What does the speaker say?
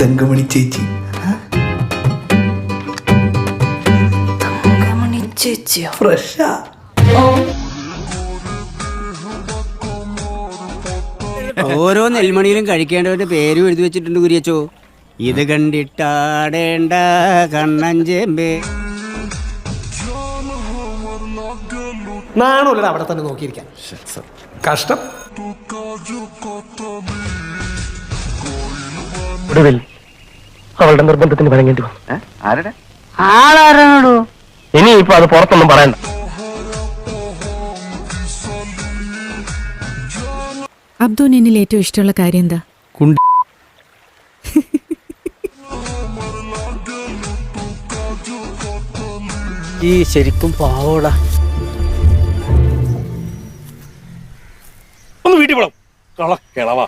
തങ്കമണി ചേച്ചി. തങ്കമണി ചേച്ചിയോ? ഫ്രഷാ. ഓരോ നെൽമണിയിലും കഴിക്കേണ്ടവരുടെ പേരും എഴുതി വെച്ചിട്ടുണ്ട് കുര്യച്ചോ. ഇത് കണ്ടിട്ടാടേണ്ട കണ്ണഞ്ചേമ്പേ. നാണുള്ളത് അവിടെ തന്നെ നോക്കിയിരിക്കാം. കഷ്ടം. ഒടുവിൽ അവളുടെ നിർബന്ധത്തിന് വഴങ്ങേണ്ടി വന്നു. ആളാരാണോ? ഇനിയിപ്പോ അത് പുറത്തൊന്നും പറയണ്ട. അബ്ദുവിന് എന്നിൽ ഏറ്റവും ഇഷ്ടമുള്ള കാര്യം എന്താ? ഈ ശരിക്കും പാവോടാ. ഒന്ന് വീട്ടിൽ പോണം. കളവാ